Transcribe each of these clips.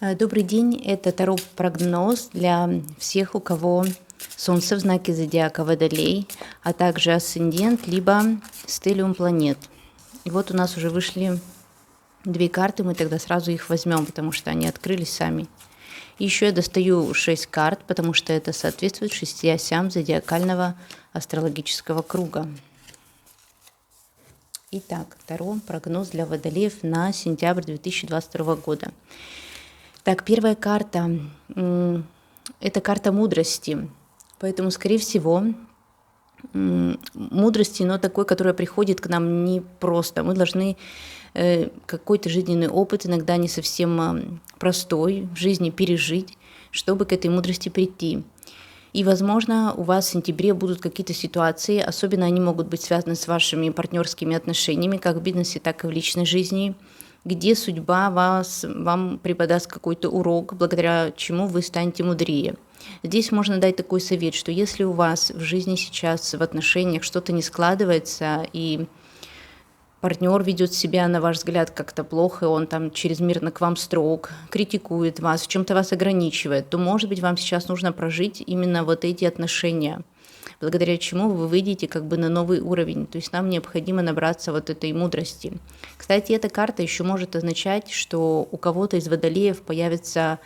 Добрый день, это Таро-прогноз для всех, у кого Солнце в знаке зодиака Водолей, а также асцендент, либо стелиум планет. И вот у нас уже вышли две карты, мы тогда сразу их возьмем, потому что они открылись сами. И еще я достаю 6 карт, потому что это соответствует 6 осям зодиакального астрологического круга. Итак, Таро-прогноз для Водолеев на сентябрь 2022 года. Так, первая карта – это карта мудрости. Поэтому, скорее всего, мудрости, но такой, которая приходит к нам не просто. Мы должны какой-то жизненный опыт, иногда не совсем простой, в жизни пережить, чтобы к этой мудрости прийти. И, возможно, у вас в сентябре будут какие-то ситуации, особенно они могут быть связаны с вашими партнерскими отношениями, как в бизнесе, так и в личной жизни, где судьба вам преподаст какой-то урок, благодаря чему вы станете мудрее. Здесь можно дать такой совет, что если у вас в жизни сейчас, в отношениях что-то не складывается, и партнер ведет себя, на ваш взгляд, как-то плохо, он там чрезмерно к вам строг, критикует вас, в чем-то вас ограничивает, то, может быть, вам сейчас нужно прожить именно вот эти отношения, благодаря чему вы выйдете как бы на новый уровень. То есть нам необходимо набраться вот этой мудрости. Кстати, эта карта еще может означать, что у кого-то из водолеев появится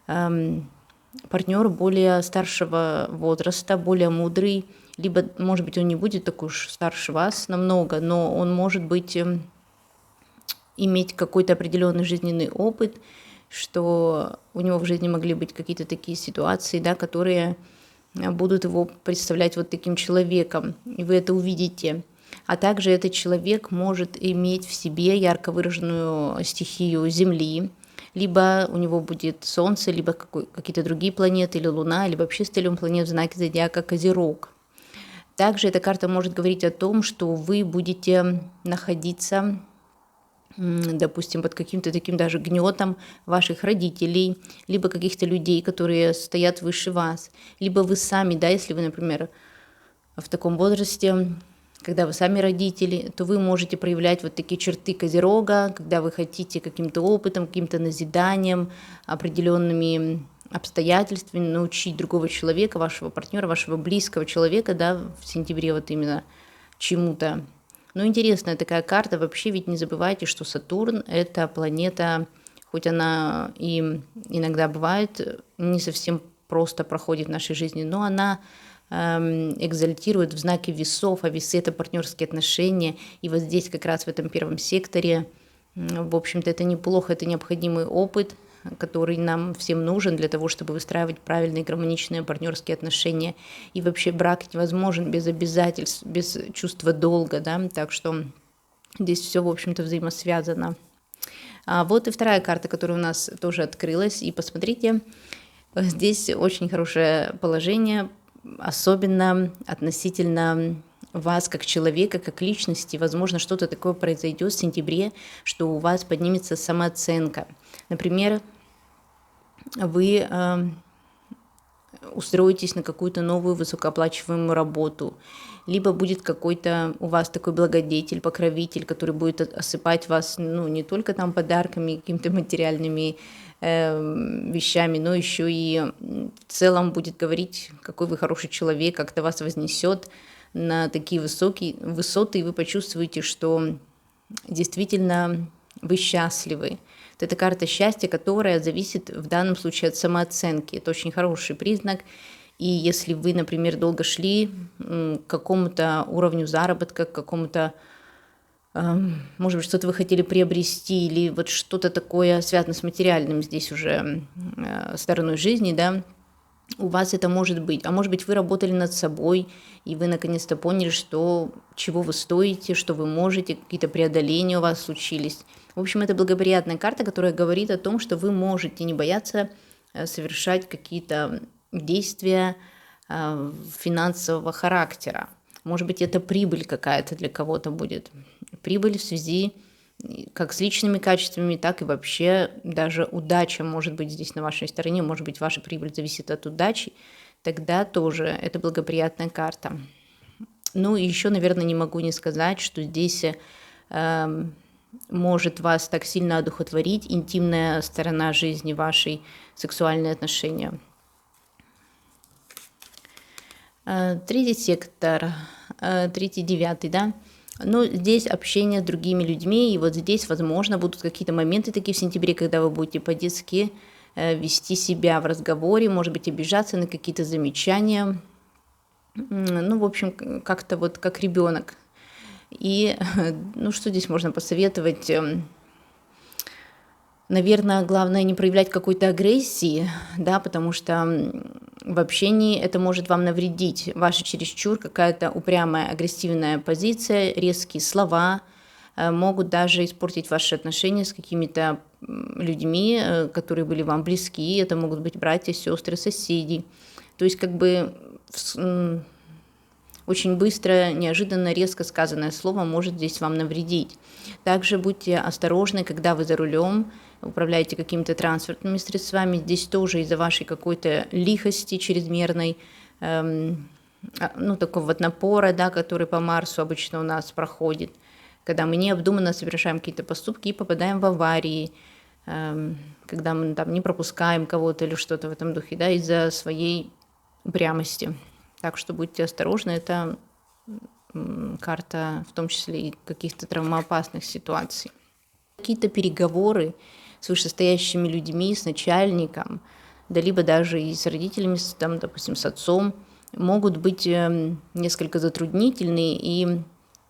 партнер более старшего возраста, более мудрый, либо, может быть, он не будет такой уж старше вас намного, но он может быть иметь какой-то определенный жизненный опыт, что у него в жизни могли быть какие-то такие ситуации, да, которые будут его представлять вот таким человеком, и вы это увидите. А также этот человек может иметь в себе ярко выраженную стихию Земли, либо у него будет Солнце, либо какие-то другие планеты, или Луна, или вообще стелиум планет в знаке зодиака Козерог. Также эта карта может говорить о том, что вы будете находиться, допустим, под каким-то таким даже гнетом ваших родителей, либо каких-то людей, которые стоят выше вас, либо вы сами, да, если вы, например, в таком возрасте, когда вы сами родители, то вы можете проявлять вот такие черты Козерога, когда вы хотите каким-то опытом, каким-то назиданием, определенными обстоятельствами научить другого человека, вашего партнера, вашего близкого человека, да, в сентябре вот именно чему-то. Но интересная такая карта. Вообще ведь не забывайте, что Сатурн – это планета, хоть она и иногда бывает не совсем просто проходит в нашей жизни, но она экзальтирует в знаке весов, а весы – это партнерские отношения. И вот здесь как раз в этом первом секторе, в общем-то, это неплохо, это необходимый опыт, который нам всем нужен для того, чтобы выстраивать правильные гармоничные партнерские отношения. И вообще брак невозможен без обязательств, без чувства долга, да, так что здесь все, в общем-то, взаимосвязано. Вот и вторая карта, которая у нас тоже открылась, и посмотрите, здесь очень хорошее положение, особенно относительно вас как человека, как личности. Возможно, что-то такое произойдет в сентябре, что у вас поднимется самооценка. Например, вы устроитесь на какую-то новую высокооплачиваемую работу, либо будет какой-то у вас такой благодетель, покровитель, который будет осыпать вас, ну, не только там подарками, какими-то материальными вещами, но еще и в целом будет говорить, какой вы хороший человек, как-то вас вознесет на такие высокие высоты, и вы почувствуете, что действительно вы счастливы. Это карта счастья, которая зависит в данном случае от самооценки. Это очень хороший признак. И если вы, например, долго шли к какому-то уровню заработка, к какому-то, может быть, что-то вы хотели приобрести, или вот что-то такое связано с материальным здесь уже стороной жизни, да, у вас это может быть. А может быть, вы работали над собой, и вы наконец-то поняли, что, чего вы стоите, что вы можете, какие-то преодоления у вас случились. В общем, это благоприятная карта, которая говорит о том, что вы можете не бояться совершать какие-то действия финансового характера. Может быть, это прибыль какая-то для кого-то будет. Прибыль в связи как с личными качествами, так и вообще даже удача может быть здесь на вашей стороне, может быть, ваша прибыль зависит от удачи, тогда тоже это благоприятная карта. Ну и еще, наверное, не могу не сказать, что здесь может вас так сильно одухотворить, интимная сторона жизни вашей, сексуальные отношения. Третий сектор, третий, девятый, да. Ну, здесь общение с другими людьми, и вот здесь, возможно, будут какие-то моменты такие в сентябре, когда вы будете по-детски вести себя в разговоре, может быть, обижаться на какие-то замечания. Ну, в общем, как-то вот как ребенок. И, ну, что здесь можно посоветовать? Наверное, главное не проявлять какой-то агрессии, да, потому что в общении это может вам навредить. Ваша чересчур какая-то упрямая, агрессивная позиция, резкие слова могут даже испортить ваши отношения с какими-то людьми, которые были вам близки. Это могут быть братья, сестры, соседи. То есть как бы очень быстро, неожиданно, резко сказанное слово может здесь вам навредить. Также будьте осторожны, когда вы за рулем, управляете какими-то транспортными средствами. Здесь тоже из-за вашей какой-то лихости чрезмерной, ну, такого вот напора, да, который по Марсу обычно у нас проходит, когда мы необдуманно совершаем какие-то поступки и попадаем в аварии, когда мы там не пропускаем кого-то или что-то в этом духе, да, из-за своей упрямости. Так что будьте осторожны, это карта в том числе и каких-то травмоопасных ситуаций. Какие-то переговоры с вышестоящими людьми, с начальником, да либо даже и с родителями, там, допустим, с отцом, могут быть несколько затруднительные и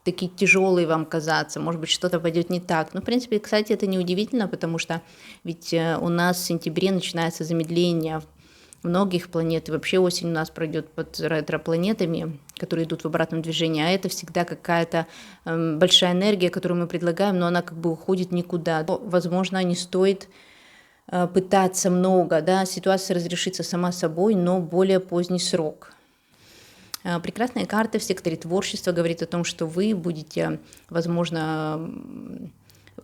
такие тяжелые вам казаться, может быть, что-то пойдет не так. Но, в принципе, кстати, это неудивительно, потому что ведь у нас в сентябре начинается замедление многих планет, и вообще осень у нас пройдет под ретропланетами, которые идут в обратном движении, а это всегда какая-то большая энергия, которую мы предлагаем, но она как бы уходит никуда. Возможно, не стоит пытаться много, да, ситуация разрешится сама собой, но более поздний срок. Прекрасная карта в секторе творчества говорит о том, что вы будете, возможно,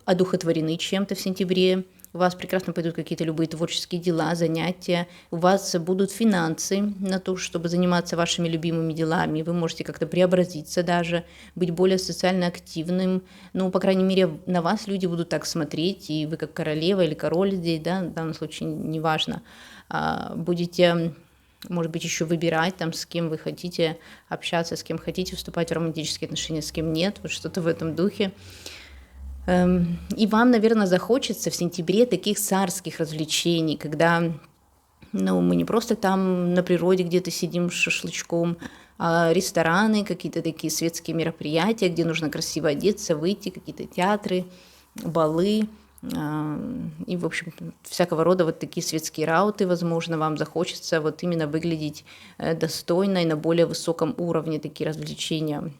одухотворены чем-то в сентябре, у вас прекрасно пойдут какие-то любые творческие дела, занятия, у вас будут финансы на то, чтобы заниматься вашими любимыми делами, вы можете как-то преобразиться даже, быть более социально активным, ну, по крайней мере, на вас люди будут так смотреть, и вы как королева или король здесь, да, в данном случае неважно, будете, может быть, еще выбирать, там, с кем вы хотите общаться, с кем хотите вступать в романтические отношения, с кем нет, вот что-то в этом духе. И вам, наверное, захочется в сентябре таких царских развлечений, когда, ну, мы не просто там на природе где-то сидим с шашлычком, а рестораны, какие-то такие светские мероприятия, где нужно красиво одеться, выйти, какие-то театры, балы. И, в общем, всякого рода вот такие светские рауты, возможно, вам захочется вот именно выглядеть достойно и на более высоком уровне такие развлечения.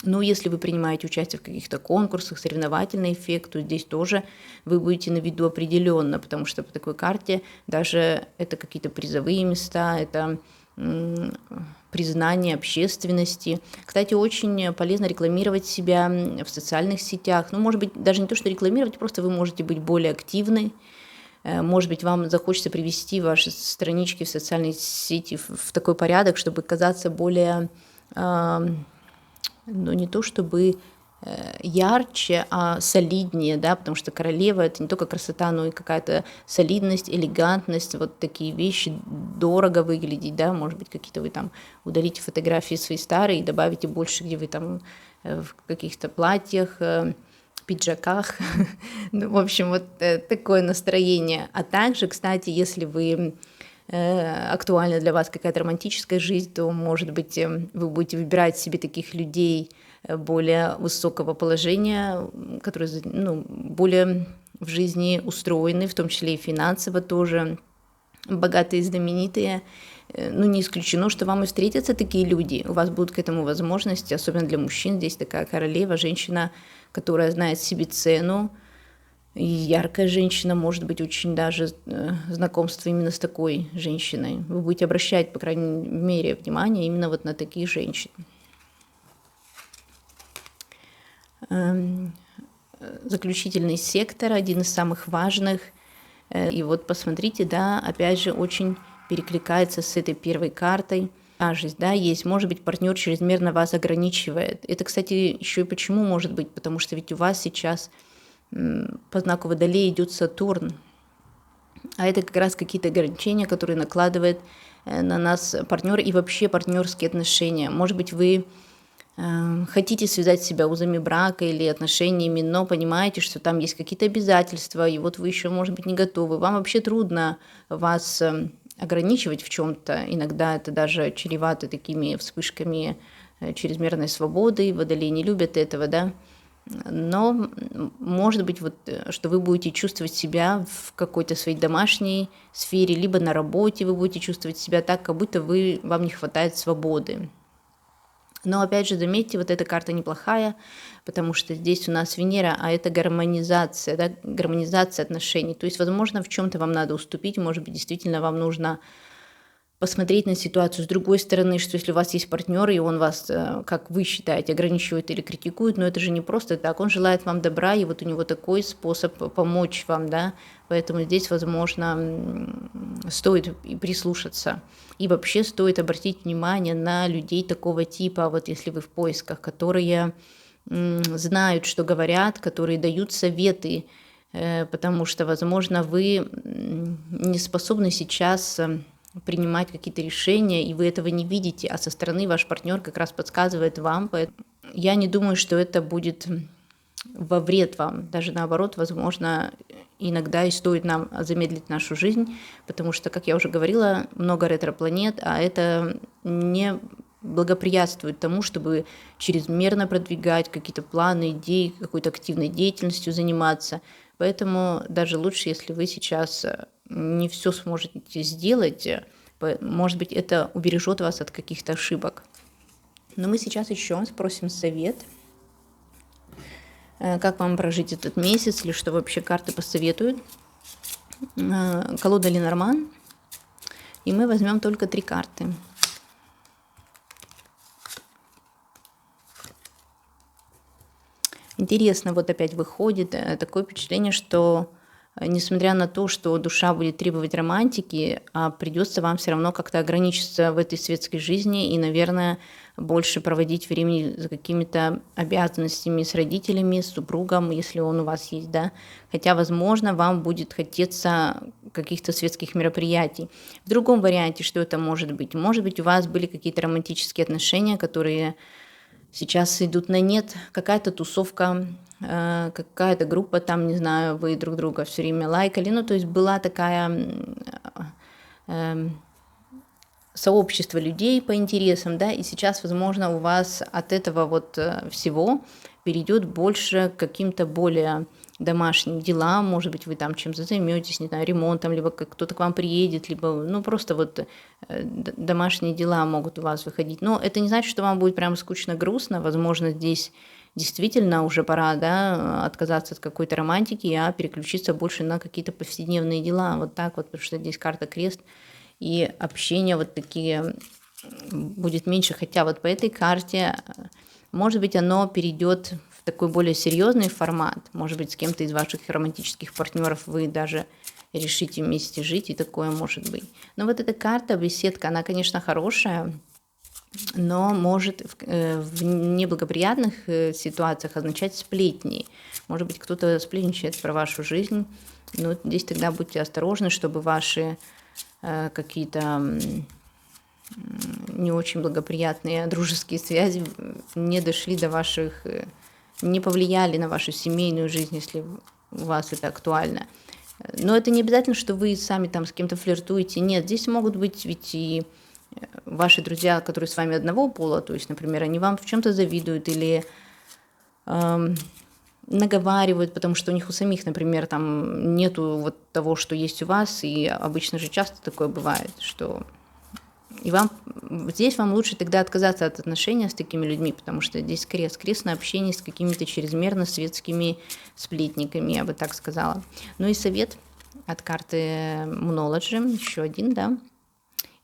Ну, если вы принимаете участие в каких-то конкурсах, соревновательный эффект, то здесь тоже вы будете на виду определенно, потому что по такой карте даже это какие-то призовые места, это признание общественности. Кстати, очень полезно рекламировать себя в социальных сетях. Ну, может быть, даже не то, что рекламировать, просто вы можете быть более активны. Может быть, вам захочется привести ваши странички в социальные сети в такой порядок, чтобы казаться более... ну, не то чтобы ярче, а солиднее, да, потому что королева — это не только красота, но и какая-то солидность, элегантность, вот такие вещи, дорого выглядеть, да, может быть, какие-то вы там удалите фотографии свои старые и добавите больше, где вы там в каких-то платьях, пиджаках, ну, в общем, вот такое настроение. А также, кстати, если вы актуальна для вас какая-то романтическая жизнь, то, может быть, вы будете выбирать себе таких людей более высокого положения, которые, ну, более в жизни устроены, в том числе и финансово тоже, богатые, знаменитые. Ну, не исключено, что вам и встретятся такие люди. У вас будут к этому возможности, особенно для мужчин. Здесь такая королева, женщина, которая знает себе цену. И яркая женщина, может быть, очень даже знакомство именно с такой женщиной. Вы будете обращать, по крайней мере, внимание именно вот на таких женщин. Заключительный сектор, один из самых важных. И вот посмотрите, да, опять же, очень перекликается с этой первой картой. тяжесть, да, есть. Может быть, партнер чрезмерно вас ограничивает. Это, кстати, еще и почему может быть, потому что ведь у вас сейчас по знаку Водолея идет Сатурн, а это как раз какие-то ограничения, которые накладывает на нас партнер и вообще партнерские отношения. Может быть, вы хотите связать себя узами брака или отношениями, но понимаете, что там есть какие-то обязательства, и вот вы еще, может быть, не готовы. Вам вообще трудно вас ограничивать в чем-то. Иногда это даже чревато такими вспышками чрезмерной свободы. Водолеи не любят этого, да. Но может быть, вот, что вы будете чувствовать себя в какой-то своей домашней сфере, либо на работе вы будете чувствовать себя так, как будто вам не хватает свободы. Но опять же, заметьте, вот эта карта неплохая, потому что здесь у нас Венера, а это гармонизация, да, гармонизация отношений. То есть, возможно, в чем-то вам надо уступить, может быть, действительно вам нужно посмотреть на ситуацию с другой стороны, что если у вас есть партнер, и он вас, как вы считаете, ограничивает или критикует, но это же не просто так, он желает вам добра, и вот у него такой способ помочь вам, да, поэтому здесь, возможно, стоит и прислушаться. И вообще стоит обратить внимание на людей такого типа, вот если вы в поисках, которые знают, что говорят, которые дают советы, потому что, возможно, вы не способны сейчас принимать какие-то решения, и вы этого не видите, а со стороны ваш партнер как раз подсказывает вам. Я не думаю, что это будет во вред вам. Даже наоборот, возможно, иногда и стоит нам замедлить нашу жизнь, потому что, как я уже говорила, много ретро-планет, а это не благоприятствует тому, чтобы чрезмерно продвигать какие-то планы, идеи, какой-то активной деятельностью заниматься. Поэтому даже лучше, если вы сейчас не все сможете сделать, может быть, это убережет вас от каких-то ошибок. Но мы сейчас еще спросим совет, как вам прожить этот месяц, или что вообще карты посоветуют. Колода Ленорман, и мы возьмем только 3 карты. Интересно, вот опять выходит такое впечатление, что несмотря на то, что душа будет требовать романтики, придется вам все равно как-то ограничиться в этой светской жизни и, наверное, больше проводить времени за какими-то обязанностями с родителями, с супругом, если он у вас есть, да. Хотя, возможно, вам будет хотеться каких-то светских мероприятий. В другом варианте, что это может быть? Может быть, у вас были какие-то романтические отношения, которые сейчас идут на нет, какая-то тусовка, какая-то группа там, не знаю, вы друг друга все время лайкали, ну, то есть была такая сообщество людей по интересам, да, и сейчас, возможно, у вас от этого вот всего перейдет больше к каким-то более домашним делам, может быть, вы там чем-то займетесь, не знаю, ремонтом, либо кто-то к вам приедет, либо, ну, просто вот домашние дела могут у вас выходить. Но это не значит, что вам будет прям скучно, грустно, возможно, здесь действительно уже пора, да, отказаться от какой-то романтики, а переключиться больше на какие-то повседневные дела, вот так вот, потому что здесь карта крест, и общение вот такие будет меньше, хотя вот по этой карте, может быть, оно перейдет в такой более серьезный формат, может быть, с кем-то из ваших романтических партнеров вы даже решите вместе жить, и такое может быть. Но вот эта карта, беседка, она, конечно, хорошая, но может в неблагоприятных ситуациях означать сплетни. Может быть, кто-то сплетничает про вашу жизнь, но здесь тогда будьте осторожны, чтобы ваши какие-то не очень благоприятные дружеские связи не дошли до ваших, не повлияли на вашу семейную жизнь, если у вас это актуально. Но это не обязательно, что вы сами там с кем-то флиртуете. Нет, здесь могут быть ведь и ваши друзья, которые с вами одного пола, то есть, например, они вам в чем-то завидуют или наговаривают, потому что у них у самих, например, там нету вот того, что есть у вас, и обычно же часто такое бывает, что и здесь вам лучше тогда отказаться от отношений с такими людьми, потому что здесь крест на общение с какими-то чрезмерно светскими сплетниками, я бы так сказала. Ну и совет от карты Moonology, еще один, да,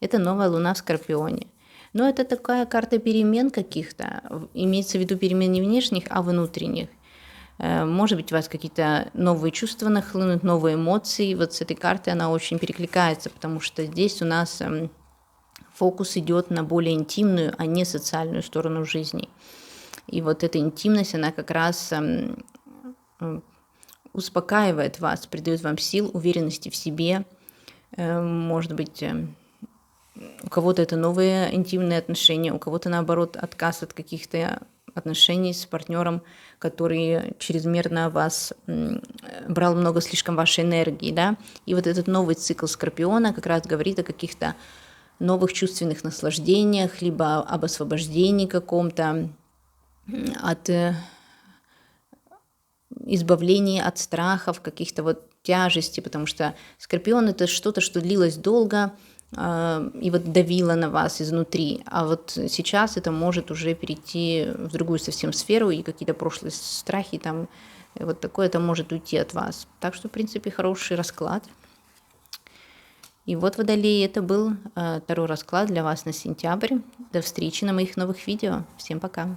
это новая луна в Скорпионе. Но это такая карта перемен каких-то, имеется в виду перемен не внешних, а внутренних. Может быть, у вас какие-то новые чувства нахлынут, новые эмоции. Вот с этой картой она очень перекликается, потому что здесь у нас фокус идет на более интимную, а не социальную сторону жизни. И вот эта интимность, она как раз успокаивает вас, придает вам сил, уверенности в себе. Может быть, у кого-то это новые интимные отношения, у кого-то, наоборот, отказ от каких-то отношений с партнером, который чрезмерно вас брал много слишком вашей энергии, да. И вот этот новый цикл Скорпиона как раз говорит о каких-то новых чувственных наслаждениях, либо об освобождении каком-то, от избавления от страхов, каких-то вот тяжестей, потому что Скорпион — это что-то, что длилось долго и вот давило на вас изнутри, а вот сейчас это может уже перейти в другую совсем сферу, и какие-то прошлые страхи там, вот такое это может уйти от вас. Так что, в принципе, хороший расклад. И вот, Водолеи, это был второй расклад для вас на сентябрь. До встречи на моих новых видео. Всем пока!